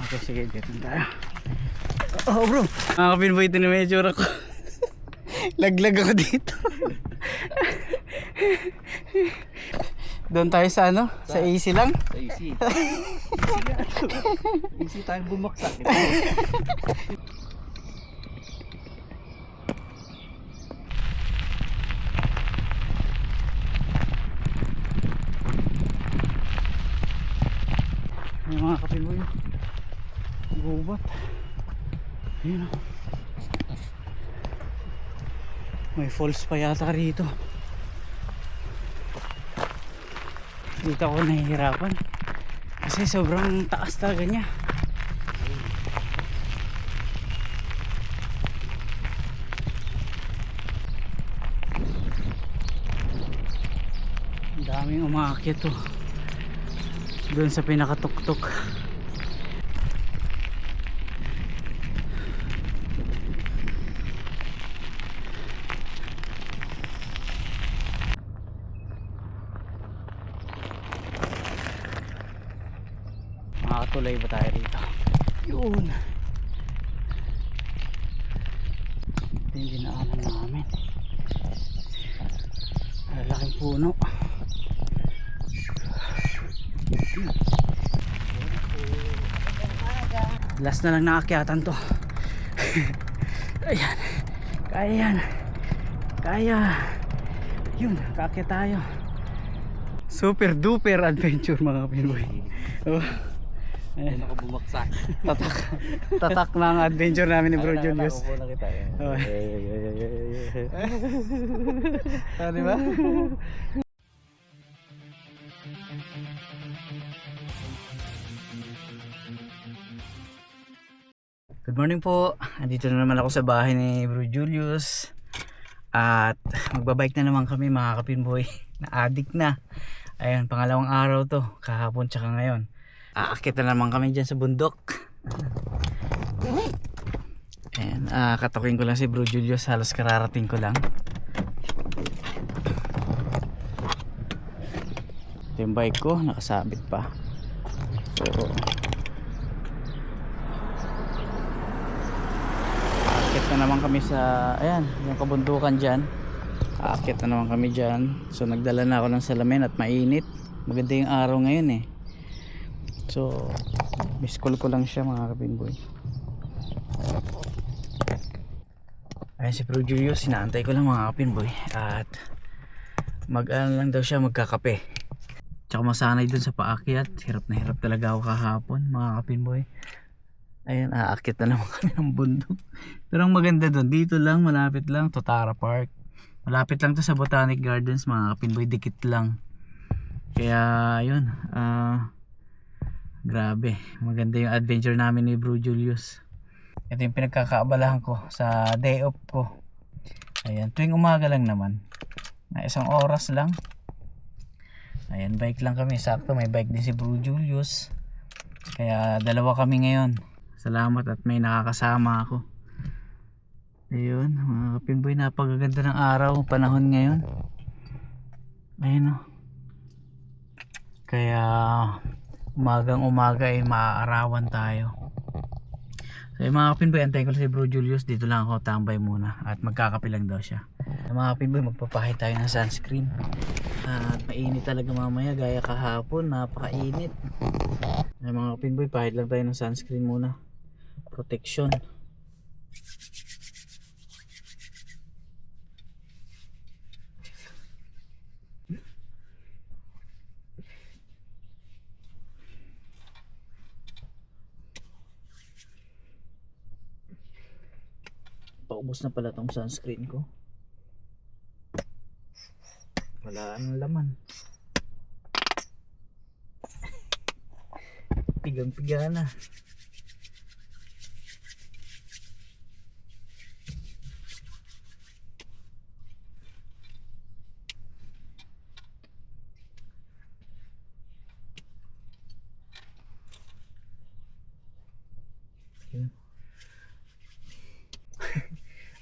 Okay, sige, dito tayo. Oh bro, mga kapinboy, ito na may itsura ko. Laglag ako dito. Doon tayo sa ano? Sa AC lang? Sa easy. Easy tayong bumaksak. Ay mga kapinboy, gubat. Ayun o. May falls pa yata rito. Dito ako nahihirapan kasi sobrang taas talaga niya. Ang daming umaakyat to doon sa pinakatuktok. Makakatuloy ba tayo rito? Yun, ito yung dinaanan namin. Lalaking puno. Last na lang naakyatan to. Ayan, kaya yan, kaya. Yun, kaakyat tayo. Super duper adventure mga Pinoy. Oh. Ayun ako bumaksak. Tatak na ang adventure namin ni Bro Julius. Nakupo na kita. Oh. Di ba? Good morning po. Andito na naman ako sa bahay ni Bro Julius. At magbabike na naman kami mga kapinboy. Na-addict na. Ayan, pangalawang araw to. Kahapon tsaka ngayon. Aakit na naman kami dyan sa bundok. Ayan, katukin ko lang si Bro Julius. Halos kararating ko lang. Ito yung bike ko, nakasabit pa. So aakit na naman kami sa, ayan, yung kabundukan dyan. Aakit na naman kami dyan. So nagdala na ako ng salamin at mainit. Maganda yung araw ngayon eh. So miss call ko lang siya mga kapinboy. Ayan si Bro Julius, sinaantay ko lang mga kapinboy. At mag-ano lang daw siya, magkakape. Tsaka masanay dun sa paakyat. Hirap na hirap talaga ako kahapon mga kapinboy. Ayan, aakyat na naman kami ng bundok. Pero ang maganda dun, dito lang, malapit lang, Totara Park. Malapit lang to sa Botanic Gardens mga kapinboy, dikit lang. Kaya yun, grabe, maganda yung adventure namin ni Bro Julius. Ito yung pinagkakaabalahan ko sa day off ko. Ayan, tuwing umaga lang naman, na isang oras lang. Ayan, bike lang kami, sakto may bike din si Bro Julius. Kaya dalawa kami ngayon. Salamat at may nakakasama ako. Ayun mga kapinboy, napakaganda ng araw, panahon ngayon. Ayun o. Kaya umagang umaga ay maaarawan tayo. So yung mga kapinboy, antayin ko lang si Bro Julius. Dito lang ako tambay muna at magkakape lang daw siya. Yung mga kapinboy, magpapahid tayo ng sunscreen. At mainit talaga mamaya, gaya kahapon, napakainit. Yung mga kapinboy, pahid lang tayo ng sunscreen muna. Protection. Paubos na pala tong sunscreen ko. Wala nang laman. Pigang-piga na.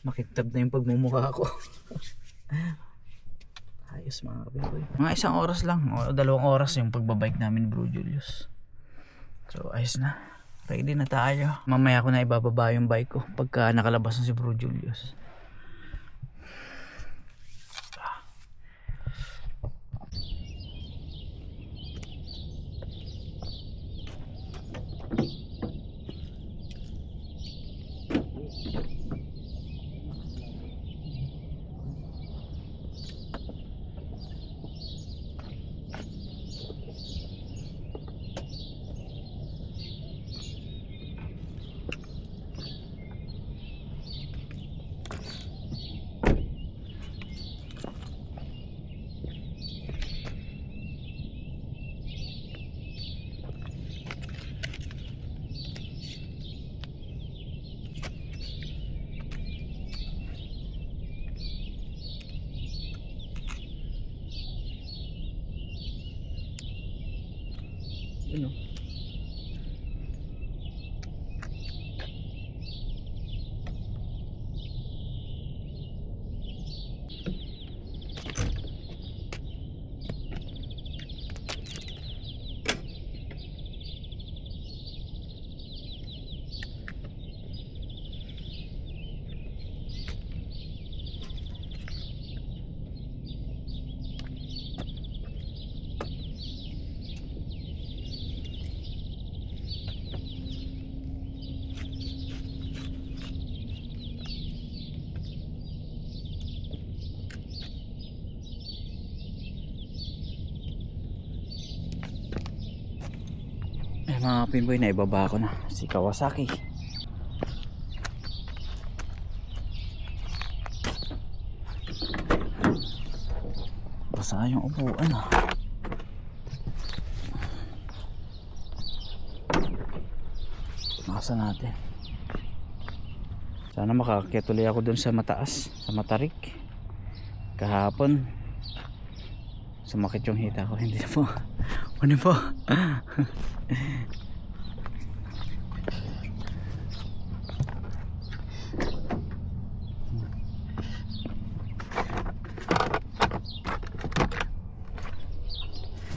Makintab na yung pagmumukha ko. Ayos mga kapinboy. Mga isang oras lang o 2 oras yung pagbabike namin Bro Julius. So ayos na. Ready na tayo. Mamaya ko na ibababa yung bike ko pagka nakalabas na si Bro Julius. Ano? Eh mga pinboy, na ibaba ko na si Kawasaki. Basa yung upuan ah. Nasa natin. Sana makakakit ulit ako dun sa mataas, sa Matarik. Kahapon sumakit yung hita ko. Hindi na po. Ano po?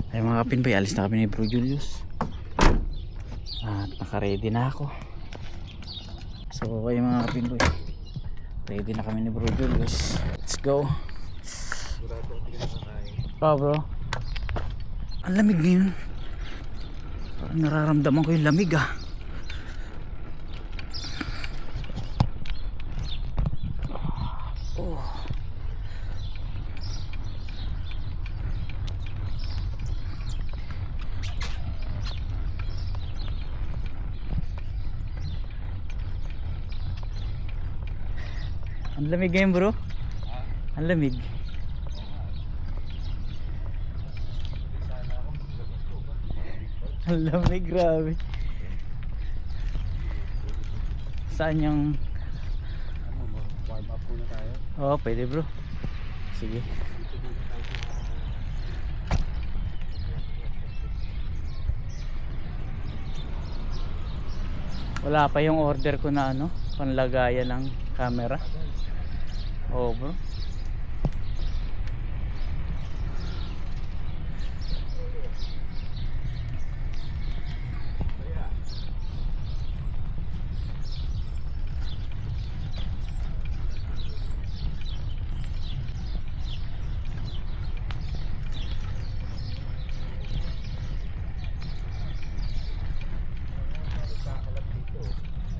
Ay mga kapinboy, alis na kami ni Bro Julius. At naka-ready na ako. So okay mga kapinboy, ready na kami ni Bro Julius. Let's go. Oh bro, ang lamig ngayon. Parang nararamdaman ko yung lamig ah. Oh. Ang lamig ngayon bro. Ang lamig. Ang lamig, grabe. Saan yung warm up muna tayo. Oo, pwede bro. Sige. Wala pa yung order ko na ano, panlagayan ng camera. Oo bro.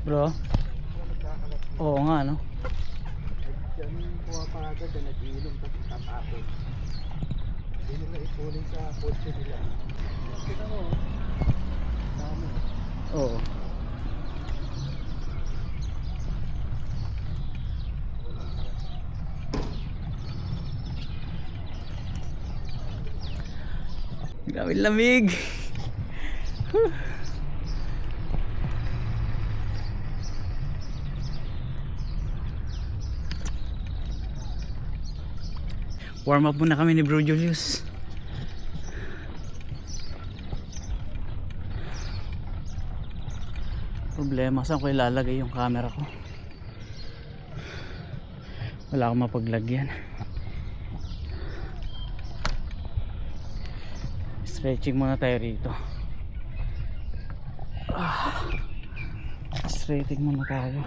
Bro? Oo nga no. Diyan pumapagad na nag-iilom tapos tatapon. Hindi nila ipunin sa kotse nila. Kita mo, dami. Oo. Grabe lamig. Warm up muna kami ni Bro Julius. Problema, saan ko ilalagay yung camera ko? Wala akong mapaglagyan. Stretching muna tayo rito. Straighting muna tayo.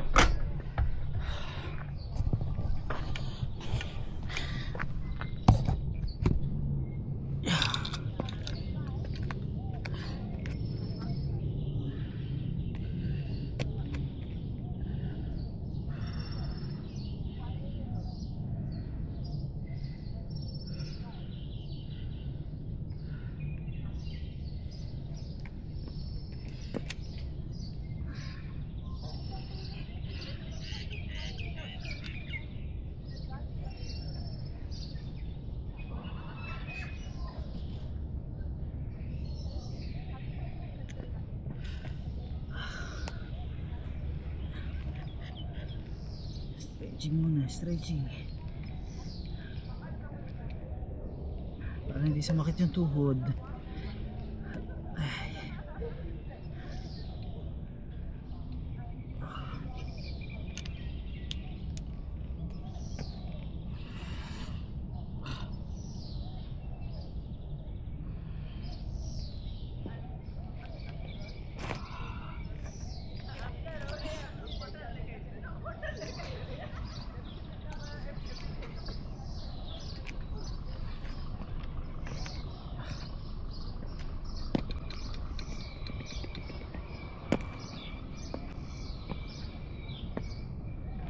Stretching muna, stretching. Para hindi sumakit yung tuhod. Ay.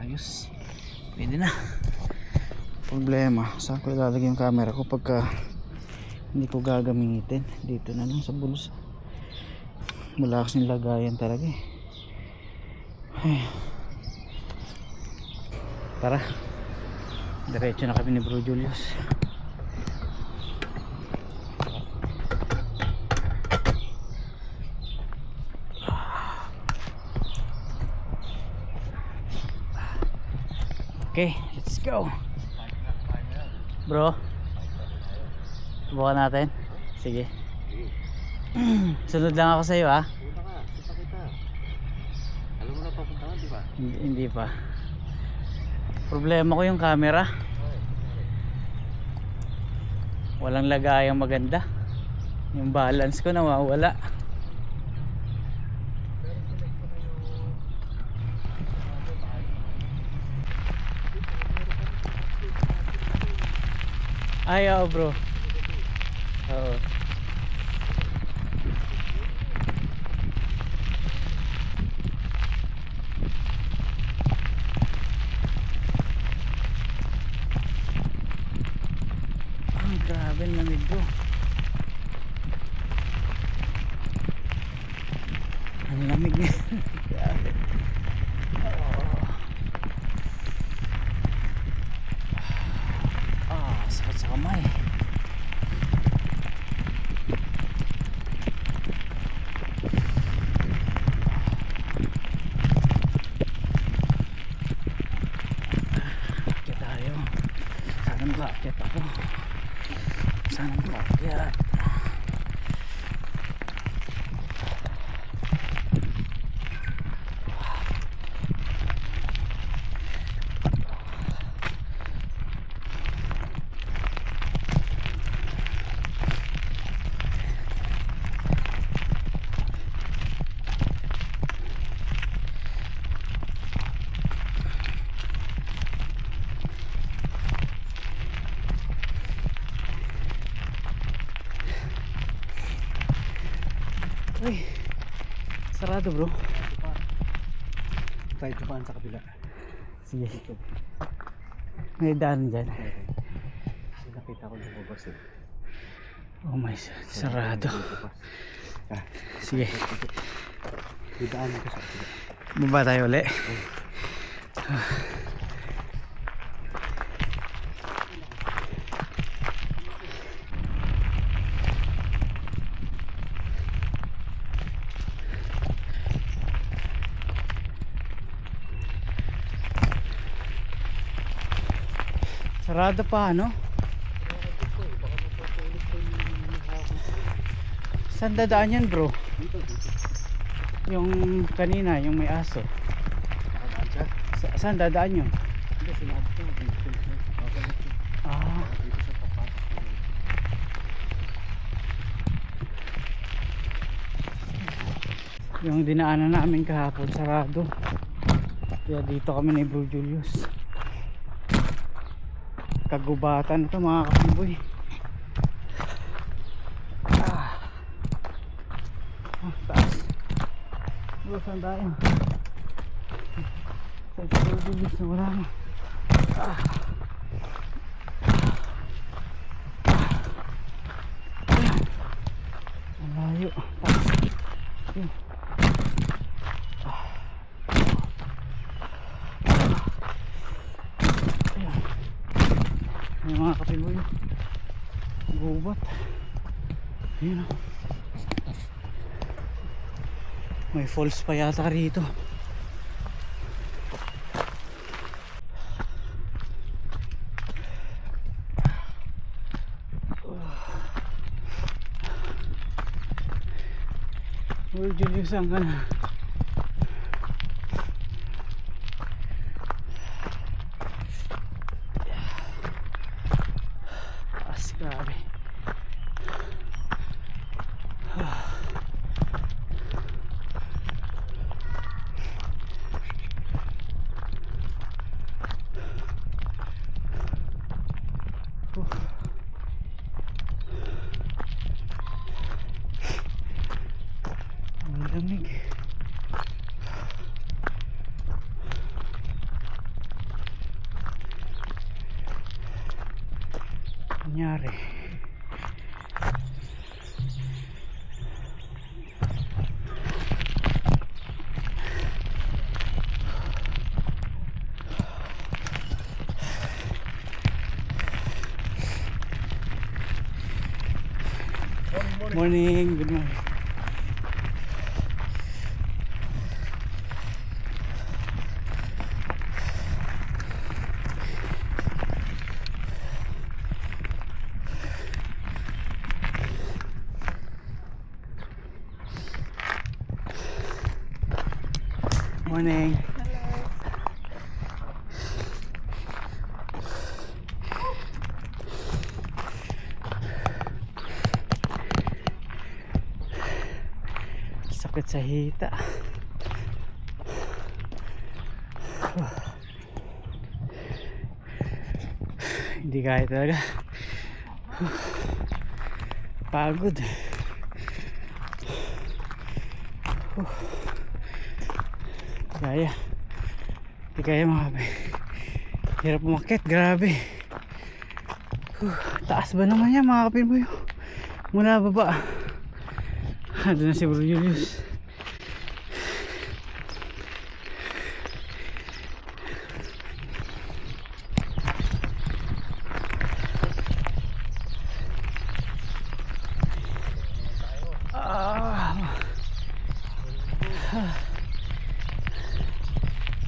Ayos, pwede na. Problema, saan ko ilalagay yung camera ko pagka hindi ko gagamitin? Dito na lang sa bulsa. Wala kasing lagayan talaga eh. Ay. Tara, diretso na kami ni Bro Julius. Okay, let's go. Bro, subukan natin. Sige. Sunod lang ako sa iyo, ha. Punta ka, kita kita. Alam mo na papuntahan, di ba? Hindi pa. Problema ko yung camera. Walang lagayang maganda. Yung balance ko nawawala. Ay, oo bro. Oo. Ang grabe ang lamig bro. Ang lamig niya. Grabe. Sakit sa kamay. Akit tayo. Sana makaakyat ako. Sana makaakyat. Uy, sarado bro. Try to paan sa kabila. Sige. May daan dyan. Nakita ko yung bubas eh. Oh my god, sarado. Sige. Didaan ko sa kabila. Baba tayo ulit. Sarado pa, ano? Saan dadaan yan bro? Yung kanina, yung may aso. Saan dadaan yun? Ah. Yung dinaanan namin kahapon sarado, kaya dito kami ni Bro Julius. Kagubatan ito mga kapiboy. Taas. Saan tayo? Saan si Bro Julius na wala na. Ang layo. Taas. Yun. May mga kapiboy, gubat. Ayun, may falls pa yata rito. Lord Julius, saan ka na? Grabe. Ang lamig. Nangyari. Morning, good morning. Morning. Sakit sa hita. Hindi kaya talaga. Pagod. Kaya. Hindi kaya mga kape. Hirap umakyat, grabe. Taas ba naman yan mga kape mo yun? Mula baba. Doon na si Bro Julius.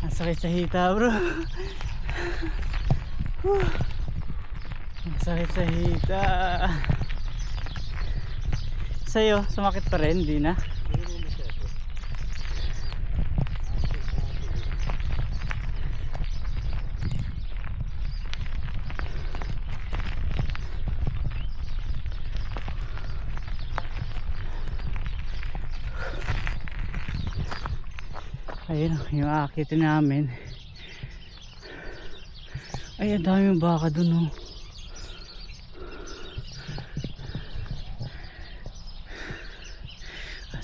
Ang sakit sa hita, bro. Ang sakit sa hita. Sa'yo, sumakit pa rin, di na? Ayun, yung aakitin namin. Ay, ang dami yung baka dun, oh.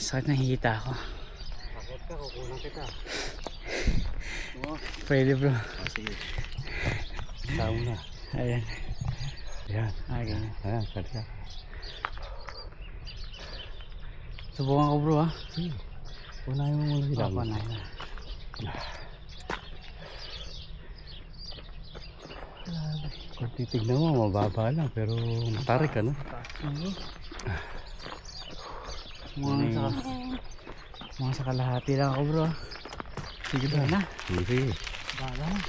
Sakit na hita ako. Sakot ka, kukunan kita. Pwede, bro. Sige. Tama na. Ayan. Ayan. Ayan. Ayan, pwede ka. Subukan ko, bro, ha. Sige. Unahin mo muna sila. Ako na. Kung titignan mo, mababa lang. Pero matarik ka, no? Mga sa kalahati lang ako, bro. Sige ba na? Sige. Baga na.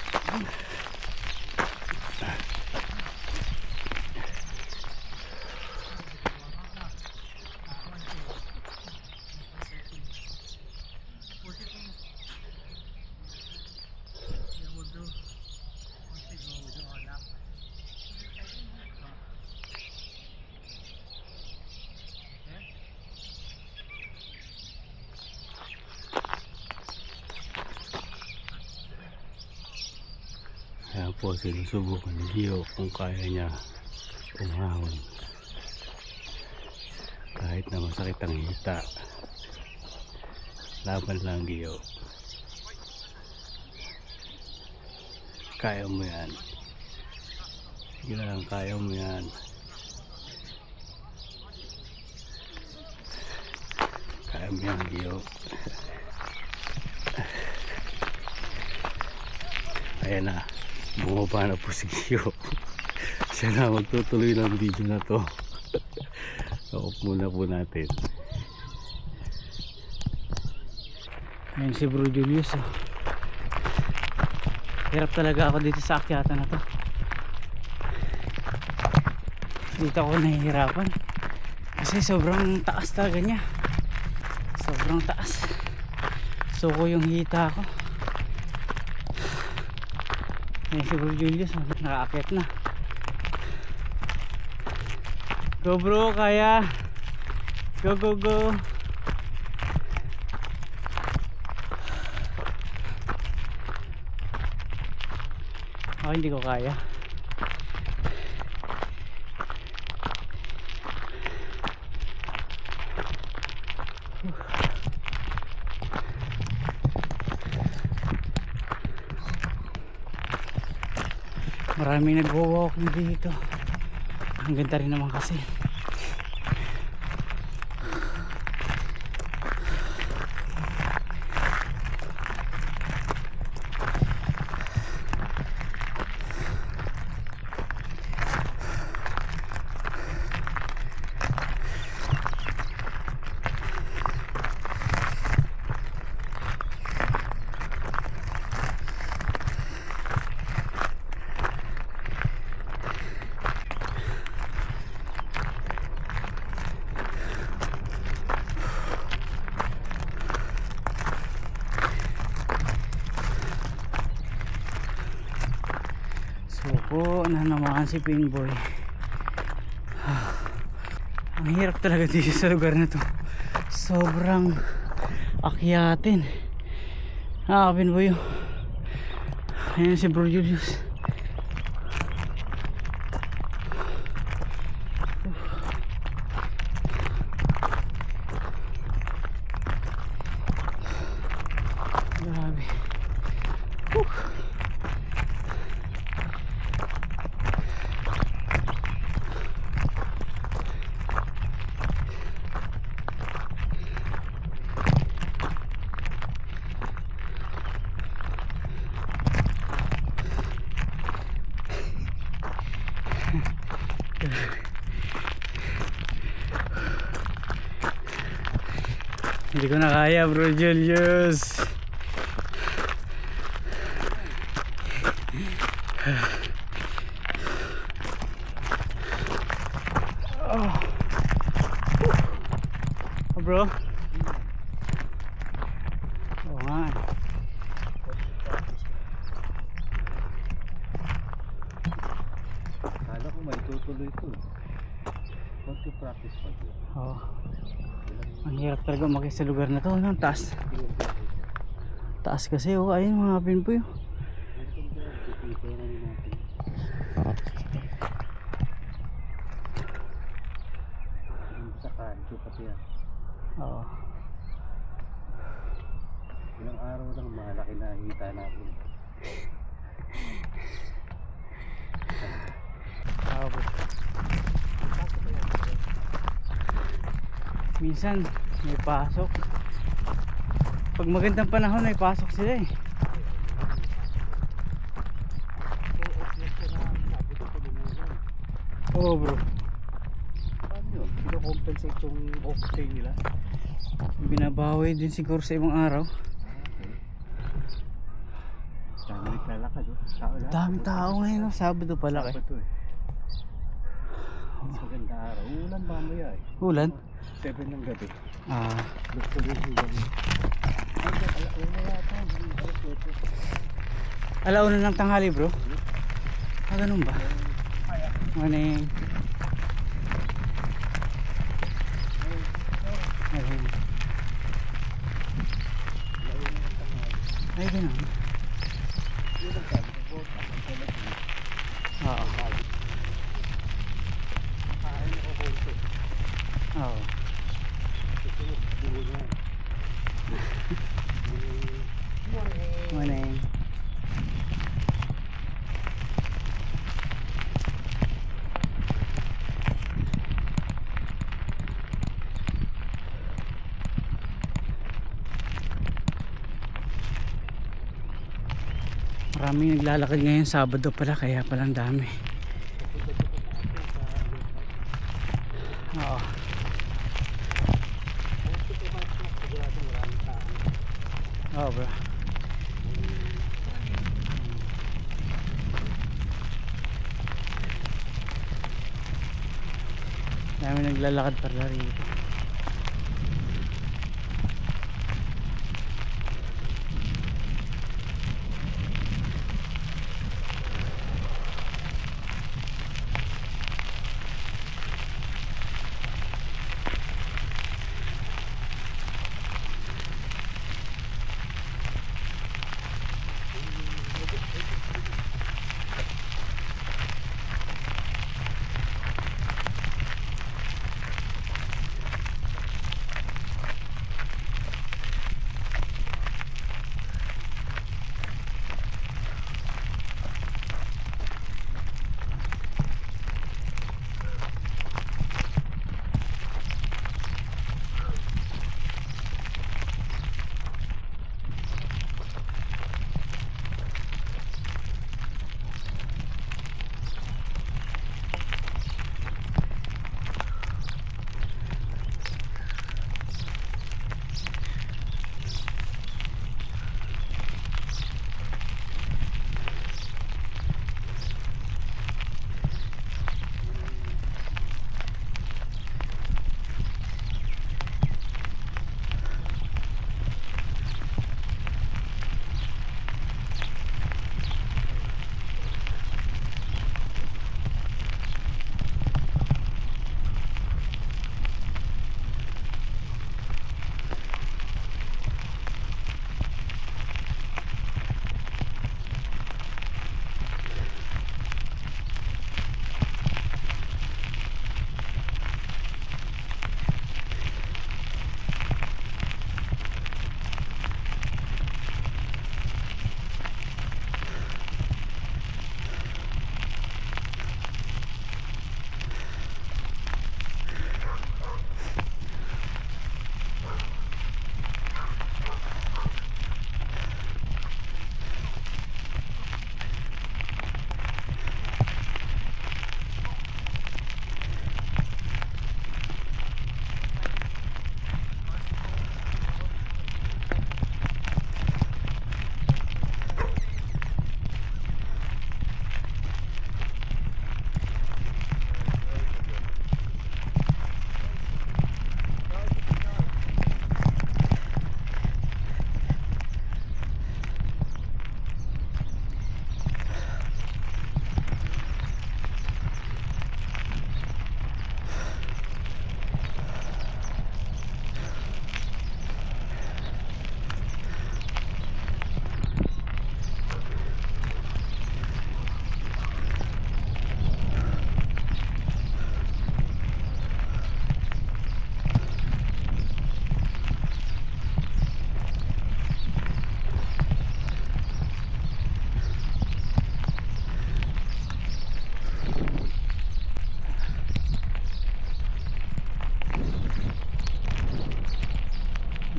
po sinusubukan ni Gio kung kaya niya umahon kahit na masakit ang hita. Laban lang, Gio. Kaya mo yan. Sige lang, kaya mo yan. Kaya mo yan, Gio. Ayan na, bumaba na po si Gio. Siya na magtutuloy ng video na to. Off muna po natin. Ayan si Bro Julius, oh. Hirap talaga ako dito sa akyatan na to. Dito ako nahihirapan kasi sobrang taas talaga niya. Sobrang taas. Suko yung hita ko. Ayan si Bro Julius, oh. Nakaakyat na. Go bro, kaya. Go go go. Ako hindi ko kaya. Maraming nagwo-walking dito. Ang ganda rin naman kasi. Suko na naman si Pinboy. Ang hirap talaga dito sa lugar na to. Sobrang akyatin. Pinboy. Ayan si Bro Julius. Grabe. Hindi ko na kaya, Bro Julius. Oh. Bro. Oo nga. Kala ko may tutuloy ito. Konti practice pa dito. Oo. Ang hirap talaga umakyat sa lugar na to. Ang taas. Taas kasi, oh. Ayun mga Pinboy. Sa kanto pati yan. Oo. Ilang araw lang malaki na hita natin. Minsan may pasok. Pag magandang panahon may pasok sila eh. Oo bro. Paano yun? Pino-compensate yung off-day nila? Binabawi din siguro sa ibang araw. Dami naglalakad oh. Dami tao ngayon, no? Sabado pala eh. Sabado eh. Mas maganda araw. Ulan mamaya eh. Ulan? 7 ng gabi. Gusto rin yung Alauna ng tanghali bro? Ganun ba? Morning. Ay ganun. Oo. Oo. Morning. Maraming naglalakad ngayon Sabado pala, kaya palang dami. Oo. Oo bro. Dami naglalakad pala rito.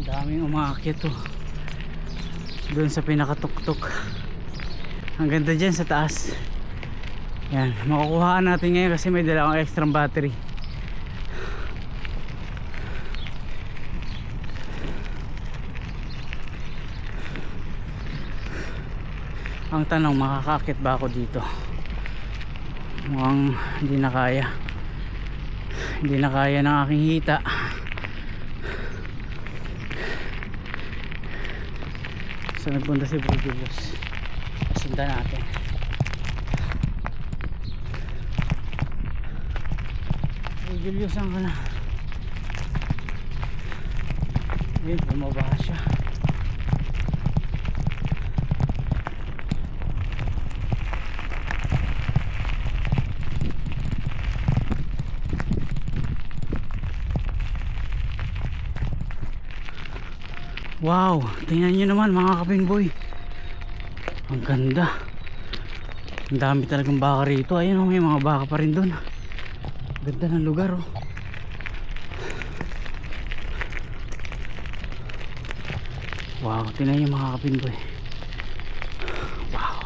Daming umaakyat to doon sa pinakatuktok. Ang ganda dyan sa taas. Yan, makukuhaan natin ngayon kasi may dala akong extra battery. Ang tanong, makakaakit ba ako dito? Mukhang hindi na kaya. Hindi na kaya ng aking hita. So nagpunta si Bro Julius. Sundan natin. Bro Julius, saan ka na? Ayun, bumaba siya. Wow, tingnan nyo naman mga kapinboy. Ang ganda. Ang dami talagang baka rito. Ayun, may mga baka pa rin dun. Ganda ng lugar, oh. Wow, tingnan nyo mga kapinboy. Wow.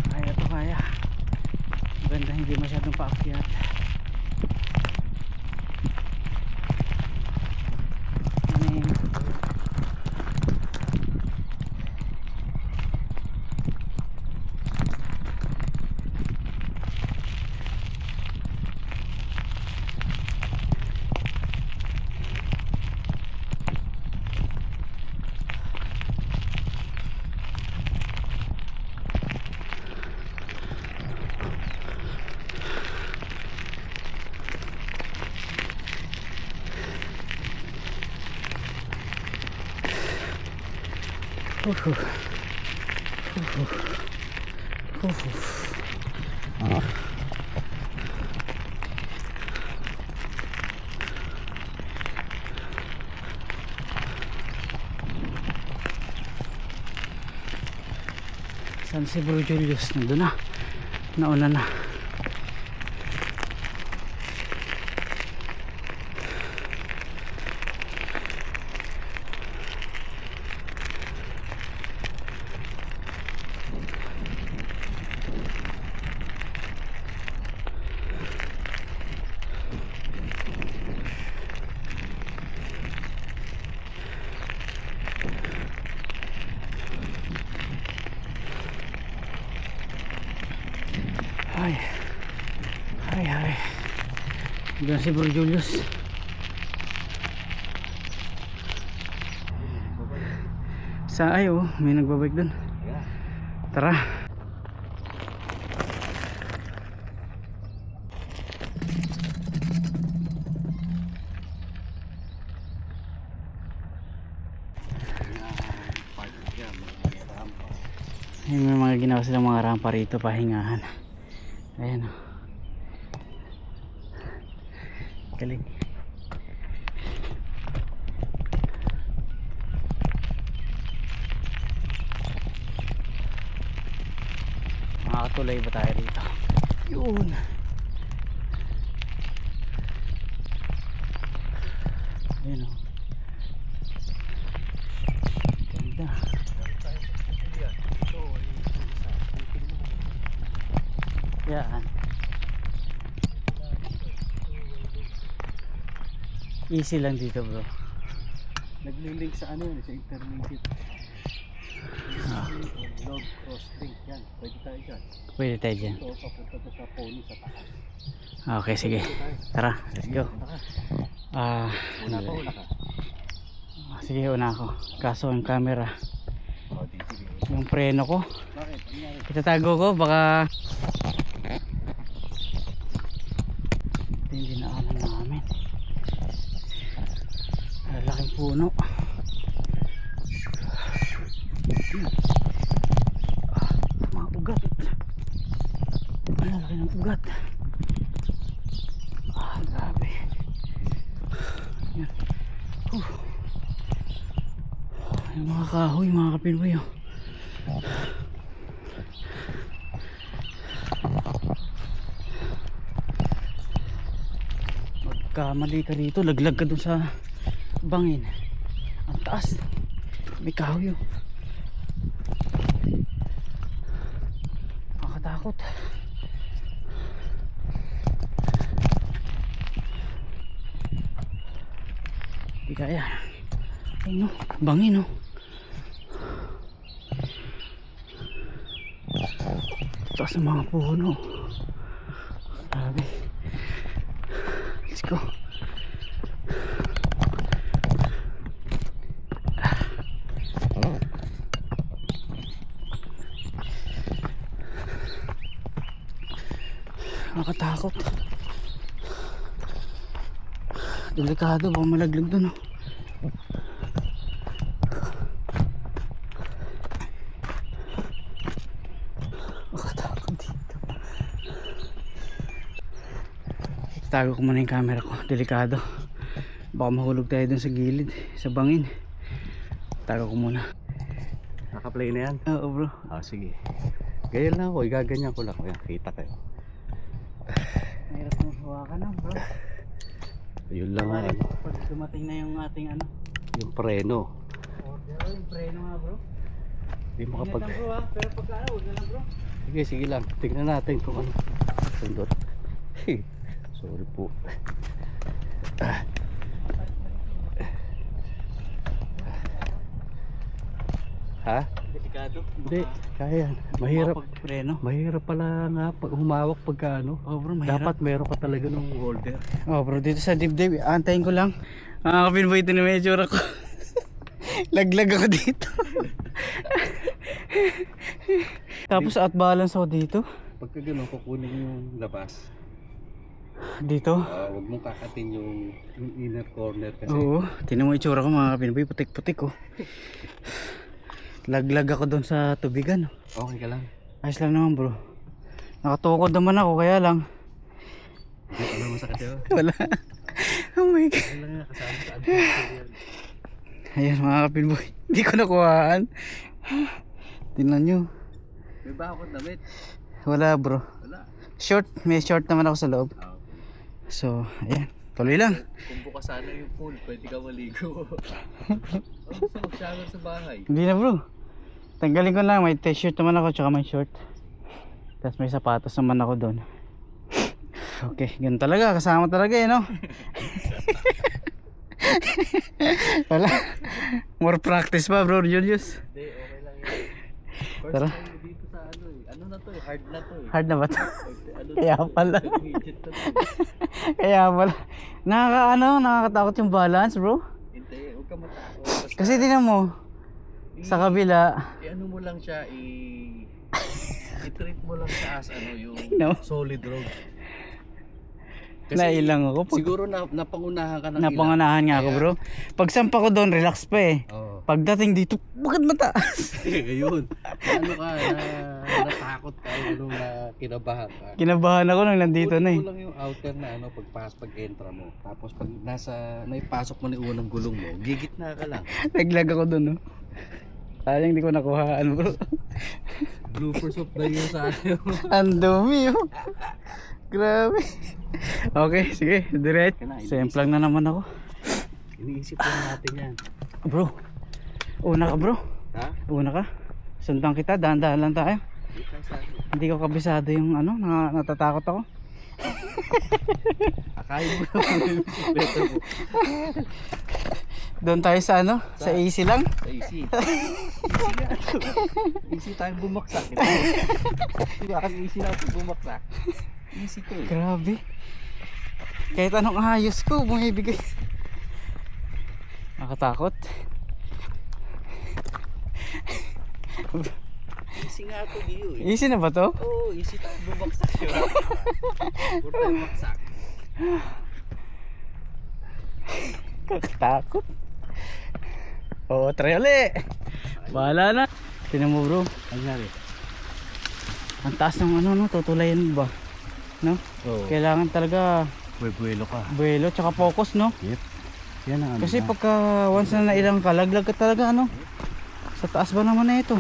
Kaya to, kaya. Maganda, hindi masyadong paakyat. Saan si Bro Julius? Nandun na. Nauna na. Ay. Diyan si Bro Julius. Sa ayo, may nagbabike dun. Tara. May mga ginawa silang mga rampa rito, pahingahan. Ayan, oh. Galing. Makakatuloy ba tayo dito? Yun. Ayan, oh. Ganda. Yan. Easy lang dito, bro. Naglilink sa ano yun, sa intermediate. Log cross link yan. Pwede tayo dyan. Pwede tayo dyan. Ito, papunta to sa pony sa taas. Okay, sige. Tara, let's go. Una ka. Sige, una ako. Kaso yung camera, yung preno ko, Bakit? itatago ko, baka ito yung dinaanan namin. Laking puno. Mga ugat. Laki ng ugat. Grabe. Yan. Yung mga kahoy, mga kapinboy, oh. Magkamali ka dito, laglag ka dun sa bangin. Ang taas. May kahoy, oh. Nakakatakot. Hindi kaya. Ayun, no, bangin, no. Taas ng mga puno. Grabe. Let's go. Nakakatakot. Delikado, baka malaglag dun, oh. Nakatakot dito. Tago ko muna yung camera ko, delikado. Baka mahulog tayo dun sa gilid, sa bangin. Tago ko muna. Naka-play na yan? Oo bro. Sige. Ganyan lang ako, igaganyan ko lang. Ayan, kita kayo. Mahirap na hawakan na bro. Yun lang nga, ano. Pag dumating na yung ating ano, Yung preno. order, yung preno nga bro. Hindi Ingat makapag... lang bro ha, pero pagka ano, huwag na lang bro. Sige, sige lang. Tingnan natin kung ano. Sundot. Sorry po. Ha? Delikado. Hindi, kaya. Mahirap. Pag preno. Mahirap pala nga pag humawak pagka ano. Oh bro, mahirap. Dapat meron ka talaga ng holder. Oh bro, dito sa dibdib, antayin ko lang. Kapinboy, ito na may itsura ko. Laglag ako dito. Tapos at balance ako dito. Pagka gano'n, kukunin yung labas. Dito. Huwag mong kakatin yung inner corner kasi. Oo, tinan mo itsura ko mga kapinboy, putik-putik oh. Laglag ako doon sa tubigan. Okay ka lang. Ayos lang naman bro. Nakatukod naman ako, kaya lang. Ano masakit yun? Wala. Oh my god. Ano lang nga, kasama sa adventure yan. Ayan mga kapinboy, hindi ko nakuhaan. Tingnan nyo. May ba ako damit? Wala bro. Wala. Short, may short naman ako sa loob. Okay. So, ayan, tuloy lang. Kung bukas sana yung pool, pwede ka maligo. Gusto mag-shower sa bahay. Hindi na bro. Tanggalin ko lang, may t-shirt naman ako tsaka may short. Tapos may sapatos naman ako doon. Okay, ganun talaga, kasama talaga no. Wala. More practice pa bro, Julius. Hindi, okay lang yan. First Tara. time dito sa ano eh. Ano na to eh, hard na to eh. Hard na ba ito? Ano Kaya pala. Midget na to. Kaya pala. Nakakatakot yung balance bro. Hindi, huwag ka matakot. Basta, Kasi tinan mo, sa kabila. ano mo lang siya, i-treat mo lang siya as ano, yung No. solid road. Nailang ako. Siguro napangunahan ka ng Napangunahan nga ako bro. Pag sampa ko doon, relax pa eh. Oo. Pagdating dito, bakit mataas? Ngayon, ano ka, natakot ka, ano na kinabahan ka. Kinabahan ako nung nandito na eh. Kunin mo lang yung outer na ano, pag-entra mo. Tapos pag naipasok mo na yung unang gulong mo, gigitna ka lang. Naglag ako doon no. Sayang hindi ko nakuhaan bro. Bloopers of the year sa akin. Ang dumi oh. Grabe. Okay, sige, direct. Semplang na naman ako. Iniisip lang natin yan. Bro, una ka bro. Ha? Una ka. Sundan kita, dahan-dahan lang tayo. Hindi ko kabisado yung ano, natatakot ako. Akayin mo naman yung bisikleta mo. Doon tayo sa ano, sa easy lang. Sa easy. Easy nga. Easy tayong bumaksak. Diba kasi easy lang tayong bumaksak. Easy to eh. Grabe. Kahit anong ayos ko, bumibigay. Nakatakot. Easy nga to Gio eh. Easy na ba to? Oo, easy tayong bumaksak yun. Puro tayong bumaksak. Kakatakot. Oo, try ulit. Bahala na. Tinan mo bro. Ano nangyari? Ang taas ng ano, no, tutulayan ba? No? Oo. Kailangan talaga Buwelo ka. buwelo tsaka focus, no? Yep. Yan ang ano Kasi na. pagka once na nailang ka, laglag ka talaga, ano? Sa taas ba naman na ito?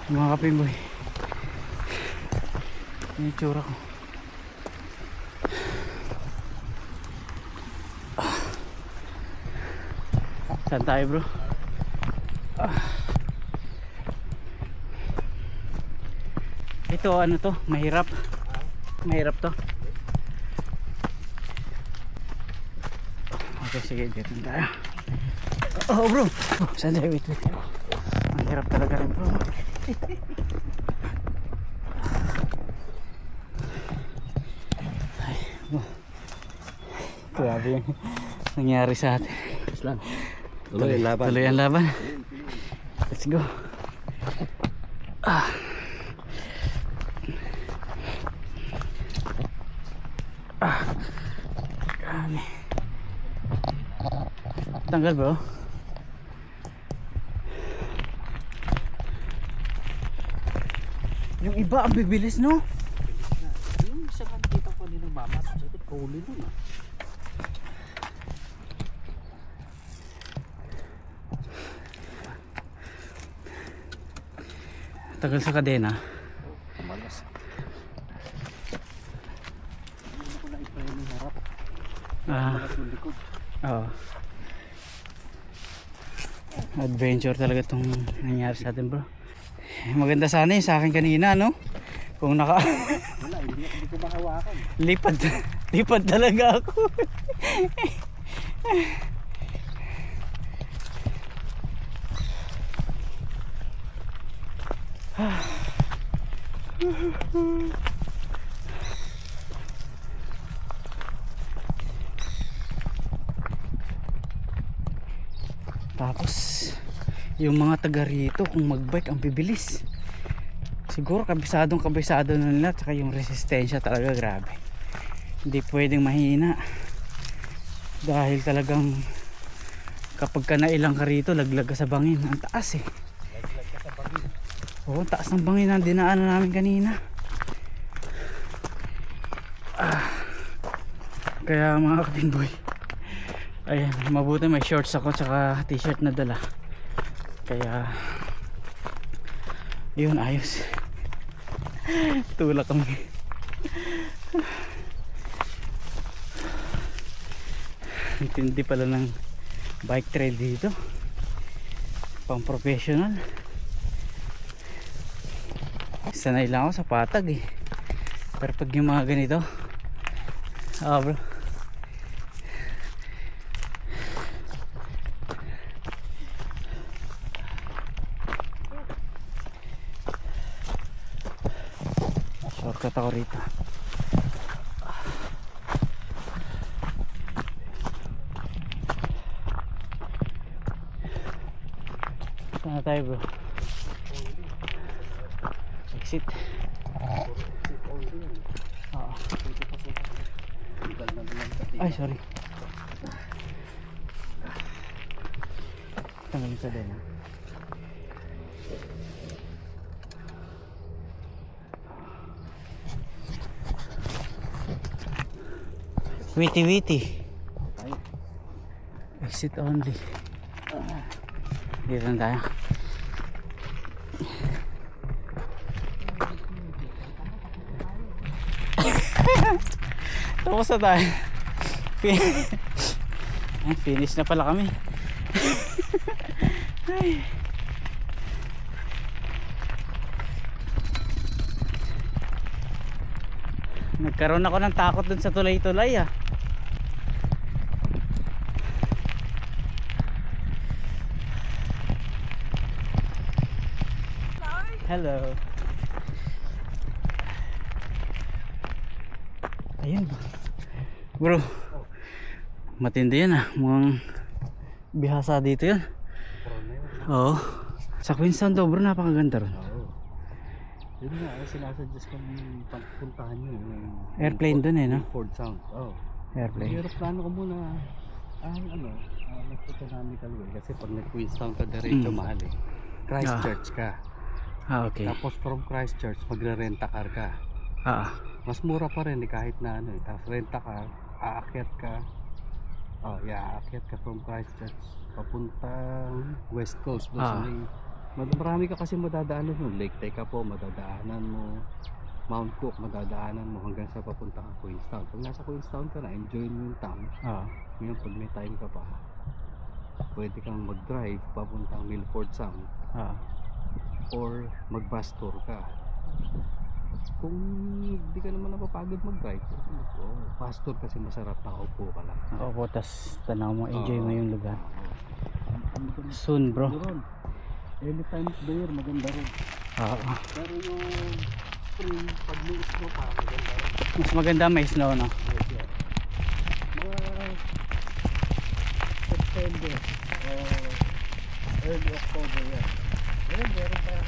Mga kapimboy. Yung itsura ko. Saan tayo bro? Ito ano to? Mahirap. Mahirap to. Okay, sige, dito tayo. Oh bro! Oh, saan tayo? Wait. Ang hirap talaga rin bro. Ay, oh. Grabe yung nangyari sa atin. Islam. Tuloy ang laban. Tuloy ang laban. Let's go. Grabe. Tanggal bro. Yung iba ang bibilis no? Yung isa kang kita ko nila mama sa sakit huli nun ah. Tagal sa kadena. Malas. Hindi ko na ipahin yung harap. Malas yung likod. Oo. Adventure talaga itong nangyari sa atin bro. Maganda sana yun sa akin kanina no? Kung naka Wala, hindi ko mahawakan. lipad lipad talaga ako. Tapos yung mga taga rito kung magbike ang bibilis. Siguro kabisado na nila, tsaka yung resistensya talaga grabe. Hindi pwedeng mahina. Dahil talagang kapag ka nailang ka rito, laglag ka sa bangin. Ang taas eh. Laglag ka sa bangin. Oo, taas ng bangin na dinaanan namin kanina. Kaya mga kapinboy, ayan, mabuti may shorts ako tsaka t-shirt na dala. Kaya yun, ayos. Tulak kami. Intindi pala ng bike trail dito. Pang professional. Sanay lang ako sa patag eh. Pero pag yung mga ganito, bro, shortcut ako rito. Saan na tayo bro? Exit. Ay sorry. Tanggalin sa din. Witty witty. Exit only. Dito na tayo. Tapos na tayo. Finish na pala kami. Ay. Nagkaroon ako ng takot dun sa tulay-tulay ah. Hello. Ayun bro, matindi yan ah. Mukhang bihasa dito yan. Oo. Sa Queenstown daw bro, napakaganda ron. Oo. Yun nga, sinasuggest kong pagpuntahan nyo yung Airplane dun eh no? Ford Sound. Oo. Airplane. Pero plano ko muna economical way. Kasi pag nag-Queenstown ka diretso mahal eh. Christchurch ka. Okay. Tapos from Christchurch magre-renta car ka. Mas mura pa rin eh, kahit na tapos renta car, aakyat ka. Aakyat ka from Christchurch papuntang West Coast. Marami ka kasi madadaanan mo. Lake Tekapo madadaanan mo, Mount Cook madadaanan mo hanggang sa papuntang Queenstown. Pag nasa Queenstown ka na, enjoy mo yung town. Ngayon pag may time ka pa, pwede kang mag-drive papuntang Milford Sound. Or mag-bus tour ka. Kung hindi ka naman napapagod mag-drive, bus tour kasi masarap, nakaupo ka lang. Opo, tas tanaw mo, enjoy mo yung lugar. Soon bro. Any time of the year maganda rin. Pero yung spring, pag may snow pa, maganda rin. Mas maganda may snow no? Mga September early October yan. Meron pa yan.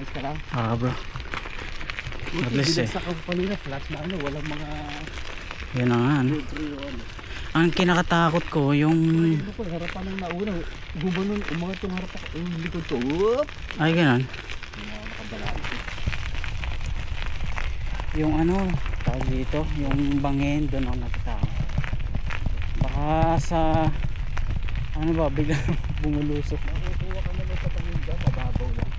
Ayos ka lang? Bro. At least eh. Binagsak ang kanina, flat na ano, walang mga Yun na nga ano. ano. Ang kinakatakot ko yung Ano ko, harapan ng nauna, gumanon, umangat yung harapan, yung likod ko, whoop! ay ganun. Nakabalaan. Yung ano tawag dito, yung bangin doon ako natatakot. Baka sa ano ba bigla bumulusok. Nakukuha ka naman sa paninda, mababaw lang.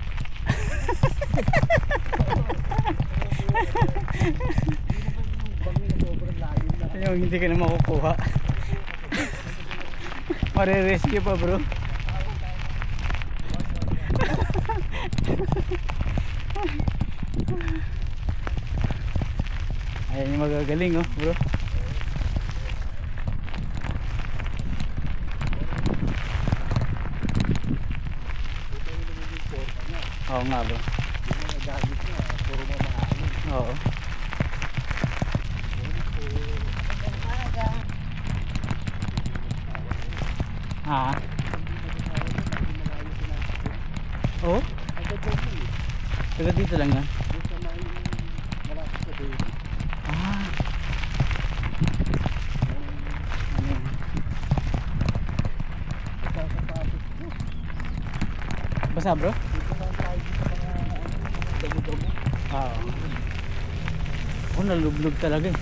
Yung hindi ka na makukuha. Mare-rescue pa bro. Ayan yung magagaling oh bro. Oo nga bro. Oo. Ah. Oh? Taga dito lang yan. Ah. Ano yun? Basa bro? Oo. Oh, nalublog talaga eh.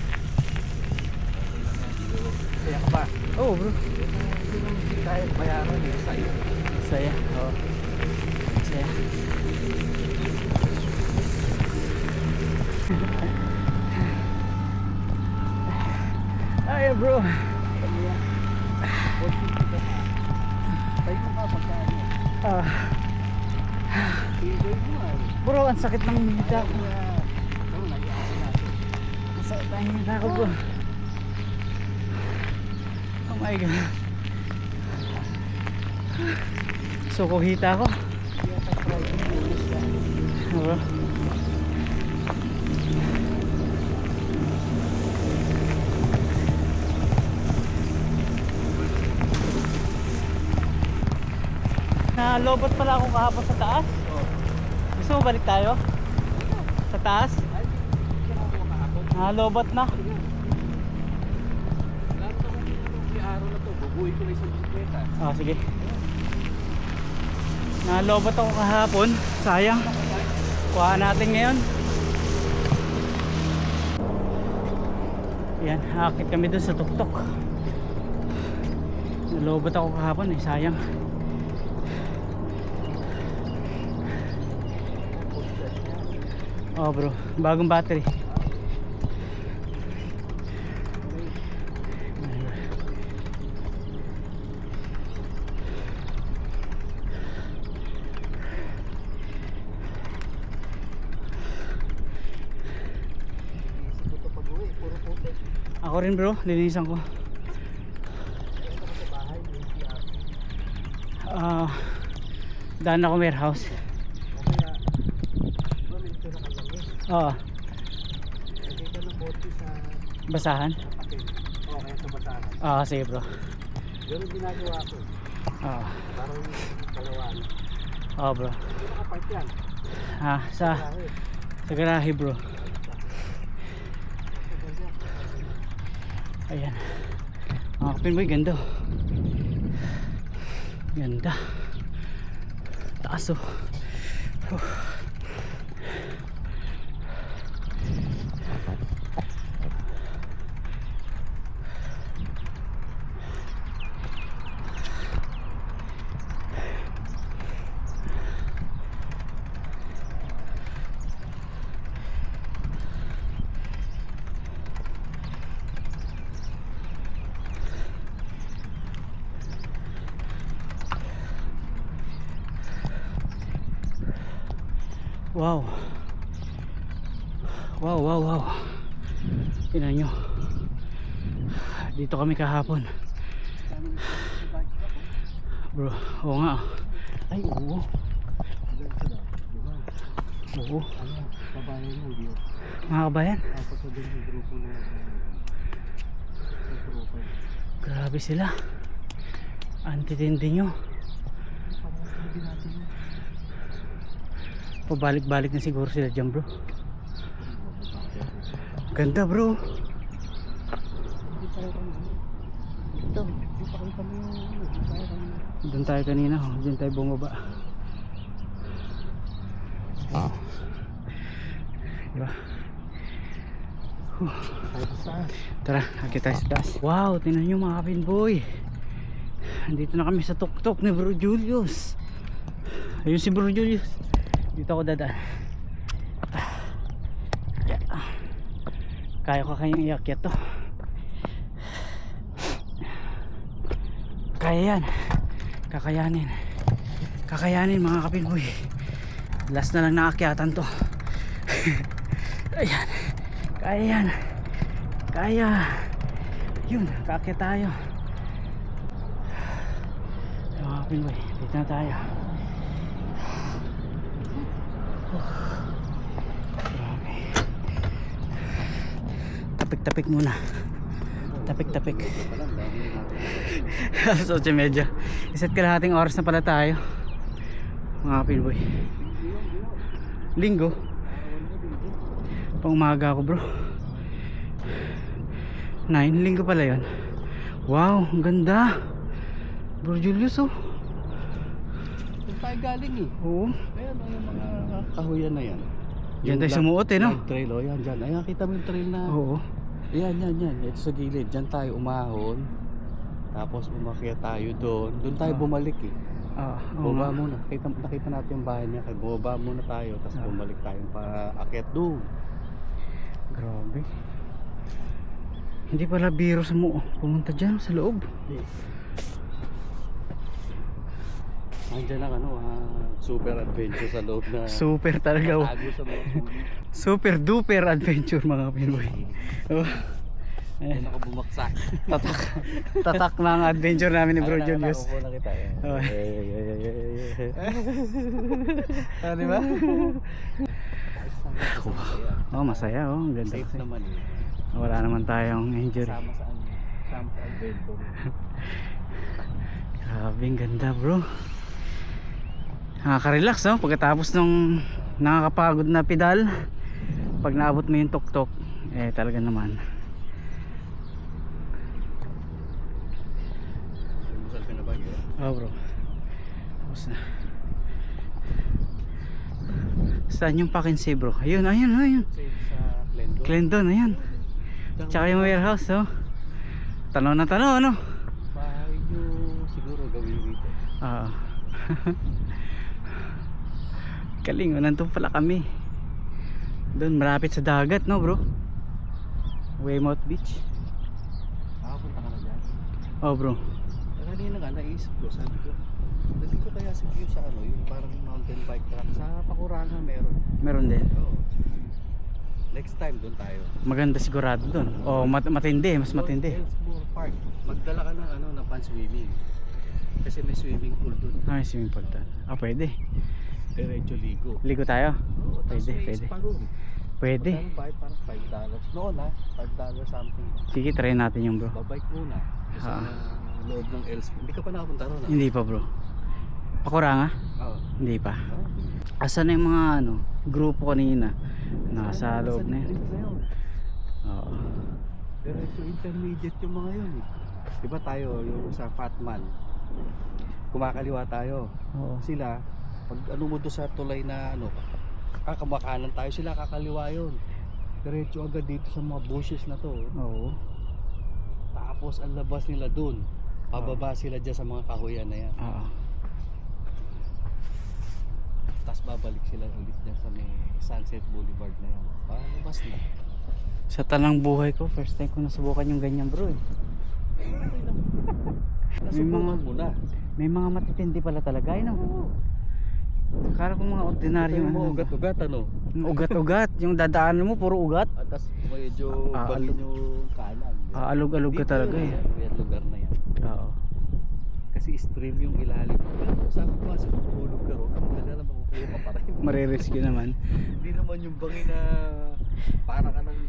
Kaya ka ba? Oo bro. Kaya bayaran eh, sa'yo. Saya. Oo. Saya. Ay bro. Tayo ka pagkano. Ah. Enjoy mo ah. Bro, ang sakit ng hita ko. Oo, naiyakan natin. Ang sakit ng hita ko bro. Oh my god. So kuhita ko. Bro. Nalobot pala ako kahapon sa taas. Gusto mo balik tayo? Sa taas? Nalobot na. Lahat naman yung araw na to, bubuhay ko na isang bisikleta. Oh, sige. Nalobot ako kahapon. Sayang. Kuha natin ngayon. Yan, akit kami dun sa tuktok. Nalobot ako kahapon eh, sayang. Oh bro, bagong battery. Ako rin bro, linisan ko. Daan ako warehouse. Oo. Basahan? Oo, kaya sa basahan. Oo, sige bro. Ganun ginagawa ko. Oo. Parang kalawaan. Oo bro. Hindi nakapark yan. Sa garahe bro. Ayan. Mga kapinboy, ganda. Ganda. Taas oh. Wow. Wow. Tingnan nyo. Dito kami kahapon. Bro, oo nga. Ay, oo. Oo. Kabayan mo, hindi. Mga kabayan. Tapos sa din yung grupo na Grabe sila. Antitindi nyo. Pabalik-balik na siguro sila dyan bro. Ganda bro. Hindi tayo kanina. Ito, hindi pa kita mo yung hindi tayo kanina. Doon tayo kanina, oh. Diyan tayo bumaba. Diba? Tayo sa Tara, akit tayo sa taas. Wow, tingnan nyo mga kapinboy. Andito na kami sa tuktok ni Bro Julius. Ayun si Bro Julius. Dito ako dadaan. Yeah. Kaya ko kayong iakyat to. Kaya yan. Kakayanin. Kakayanin mga kapinboy. Last na lang naakyatan to. Ayan. Kaya yan. Kaya. Yun, kaakyat tayo. Mga kapinboy, dito na tayo. Grabe. Tapik-tapik muna. Tapik-tapik. Alas 8:30. Isa't kalahating oras na pala tayo. Mga kapinboy. Linggo. Pang umaga ako bro. 9, linggo pala yun. Wow, ang ganda. Bro Julius oh. Doon tayo galing eh. Oo. Ayan o yung mga kahuyan na yan. Diyan tayo sumuot eh no? Trail o yan dyan. Ayan kita mo yung trail na. Oo. Yan. Ito sa gilid. Dyan tayo umahon. Tapos umakyat tayo doon. Doon tayo bumalik eh. Bumaba muna. Nakita natin yung bahay niya. Kaya bumaba muna tayo. Tapos bumalik tayo pa akyat doon. Grabe. Hindi pala biro sa mo pumunta dyan sa loob. Nandiyan lang super adventure sa loob na Super talaga. tago sa mga pulis. Super duper adventure mga Pinoy. Oh. Ayan ako bumaksak. Tatak na ang adventure namin ni Bro Julius. Ako na kita. Oh. Di ba? Oh, masaya oh. Ang ganda Safe kasi. naman eh. Wala naman tayong injury. Sama sa adventure. Grabe, ang ganda bro. Nakaka-relax no? Pagkatapos nung nakakapagod na pedal, pag naabot mo yung tuktok, eh talaga naman. Musal ka na ba yun? Oh bro. Tapos na. Saan yung Pakinsi bro? Ayun. Safe sa Glendon. Glendon, ayun. Tsaka yung warehouse oh. Tanaw na tanaw ano? Bahay nyo siguro gawin dito. Galing, nandun pala kami. Doon malapit sa dagat no bro? Weymouth Beach. Punta ka na dyan. Oh bro. Kanina nga naisip ko, sabi ko, dali ko kaya sa view sa yung parang mountain bike track sa Pakuranga Meron din. Oo. Next time doon tayo. Maganda sigurado doon. Oh, matindi, mas matindi. Ellsmore Park. Magdala ka ng pan swimming. Kasi may swimming pool doon. Ay, swimming pool doon. Pwede. Diretso ligo. Ligo tayo? Oo, tapos Pwede, may pwede. spa room. Pwede. Magkano bayad? Parang $5. Noon $5 something. Sige, try natin yung bro. Babike muna. Sa loob ng Ellsmore. Hindi ka pa nakapunta ron Hindi pa bro. Pakuranga? Oo. Hindi pa. Asan na yung mga grupo kanina? Nasa loob na yun. Oo. Diretso intermediate yung mga yun eh. Diba tayo yung sa Fatman, kumakaliwa tayo. Oo. Sila, pag mo doon sa tulay na kamakanan tayo, sila kakaliwa yun. Diretso agad dito sa mga bushes na to. Oo. Tapos ang labas nila doon. Pababa sila dyan sa mga kahuyan na yan. Oo. Tapos babalik sila ulit dyan sa may Sunset Boulevard na yan. Palabas na. Sa tanang buhay ko, first time ko nasubukan yung ganyan bro eh. Nasubukan mo na. May mga matitindi pala talaga yun oh. Akala ko mga ordinaryo Yung mga ugat-ugat Yung ugat-ugat, yung dadaanan mo puro ugat. At tas medyo balin yung kanan. Alog-alog ka talaga eh. Yan lugar na yan. Oo. Kasi stream yung ilalim. Pero sabi ko kasi kung hulog ka ron, talaga naman makukuha ka pa rin. Marirescue naman. Hindi naman yung bangi na para ka nang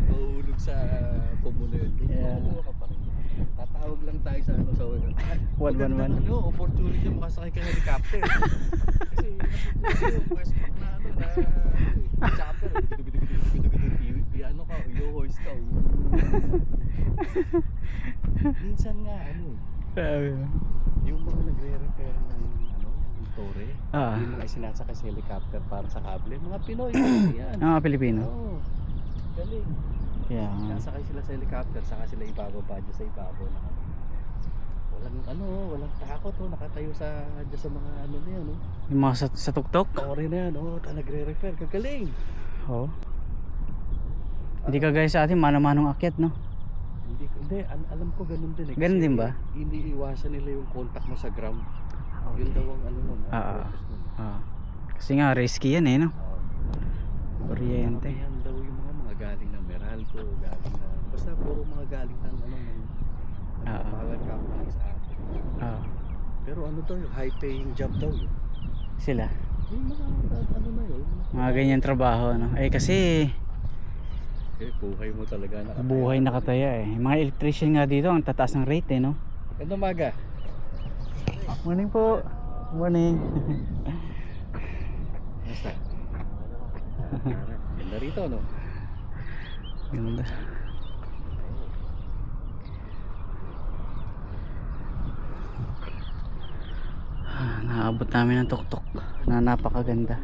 mahulog sa kumulo yun. Hindi makukuha ka pa rin. Tatawag lang tayo sa sa 111. Opportunity makasakay ka ng helicopter. Kasi yung first na chopper. ikaw. Minsan nga, ano, Grabe. yung mga nagre-repair ng, ano, ng tore, Ah, yung mga isinasakay sa helicopter para sa kable, mga Pinoy, yan. mga Pilipino. Oo, galing. Yeah. Nasakay sila sa helicopter, saka sila ibababa dyan sa ibabaw na ano. Walang takot, oh, nakatayo dyan sa mga ano na yan, oh. Yung mga sa tuktok. Tore na yan, oh, nagre-repair, kagaling. Oo. Hindi ka guys sa atin, mano-manong akyat, no? Hindi, alam ko ganun din eh. Ganun Kasi din ba? iniiwasan nila yung contact mo sa ground. Yun daw ang ano nun. Purpose nun. Kasi nga, risky yan eh, no? Kuryente. Yan daw yung mga galing ng Meralco, galing ng... Basta puro mga galing ng ano, ng power company sa atin. Pero ano daw yung high-paying job daw yun. Sila. Yung mga ano na yun. Mga ganyan trabaho, no? Eh kasi, Buhay mo talaga nakataya. buhay nakataya eh. Mga electrician nga dito, ang tataas ng rate eh, no? Ganda umaga. Morning po. Morning. Basta. Ganda rito, no? Ganda. Naabot namin ng tuktok na napakaganda.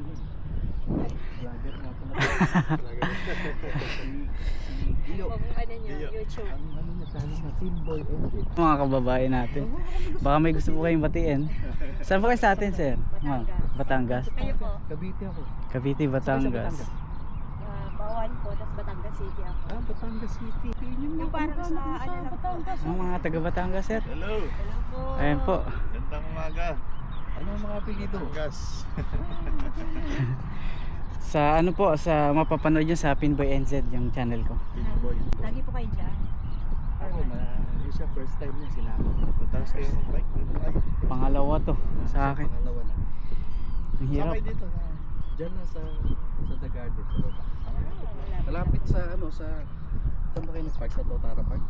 Vlogger nga pala. Kung ano nyo, YouTube. Ang ano niya, channel na Pinboy Edit. Mga kababae natin. Baka may gusto po kayong batiin. Saan po kayo sa atin, sir? Batangas. Kayo po, Cavite ako. Cavite, Batangas. Bawan po, tapos Batangas City ako. Ah, Batangas City. Yung parang sa ano lang po. Ang mga taga Batangas, sir. Hello, Hello po. Ayan po. gandang umaga. Ano ang mga apelido? Gas. Sa ano po, sa mapapanood nyo sa Pinboy NZ yung channel ko. Pinboy. Lagi po kayo dyan. Ako, yun siya first time niya sinama. Tapos kayo ng bike dito kayo. Pangalawa to sa akin. Pangalawa na. Ang hirap. Sakay dito. Diyan na sa The Garden sa baba. Malapit sa ano sa saan ba kayo nag-park sa Totara Park?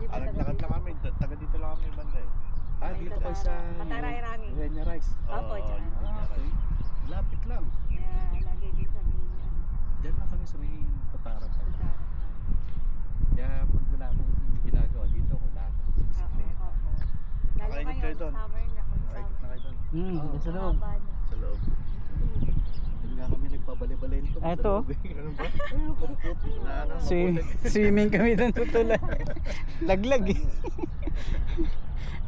Lakad lang kami. Taga dito lang kami banda eh. Ah, dito kayo sa Pataray-rangi. Renya Rice. Opo, dyan. Ah, okay. Lapit lang. Kaya lagi din kami. Diyan lang kami sa may Totara Park. Kaya pag wala akong ginagawa dito, wala akong bisikleta. Lalo Nakaikot kayo doon? summer na. Nakikot na kayo doon. Sa loob. Sa loob. Doon nga kami nagpabali-balento. Eto. Ganun ba? Na ano, Swimming kami doon sa tulay. Laglag eh.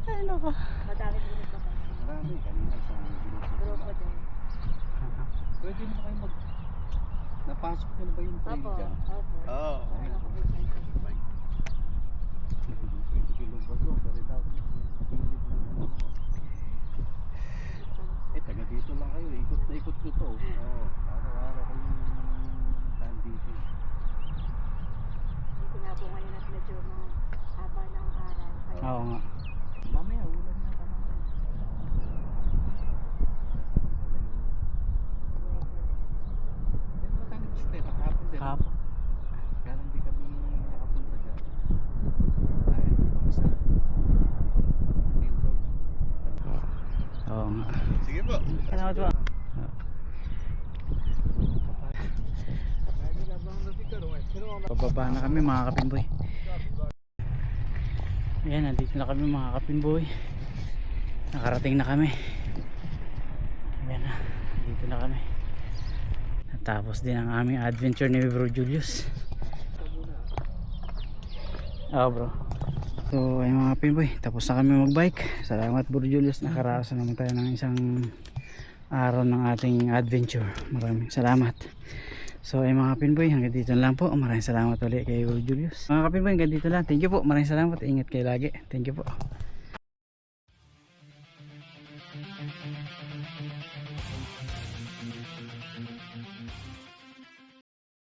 Ano ka? Madami din ito. Marami kanina sa Grupo din. Pwede mo kayo napasok na ba yung train Opo. dyan? Opo. Oo. Ano ko din dyan. Pwede kilubag mo, sorry daw. Pilit ng ano. Taga dito lang kayo, ikot na ikot nyo to. Oo, araw-araw kayo nandito. Dito nga po ngayon at medyo haba ng araw. Kaya Oo nga. Mamaya, ulan na ka naman. Pero matang bisikleta, kahapon din. Kap. Kaya lang di kami nakapunta dyan. Dahil di kami sa main road. Oo nga. Sige po. Salamat po. Pababa na kami mga kapimboy. Ayan, nandito na kami mga kapimboy. Nakarating na kami. Ayan na, dito na kami. Natapos din ang aming adventure ni Bro Julius. Oo bro. So ayun mga kapimboy, tapos na kami magbike. Salamat Bro Julius, nakarasan naman tayo ng isang araw ng ating adventure. Maraming salamat. So ay mga kapinboy, hanggang dito lang po. Maraming salamat ulit kay Bro Julius. Mga kapinboy, hanggang dito lang. Thank you po. Maraming salamat. Ingat kayo lagi. Thank you po.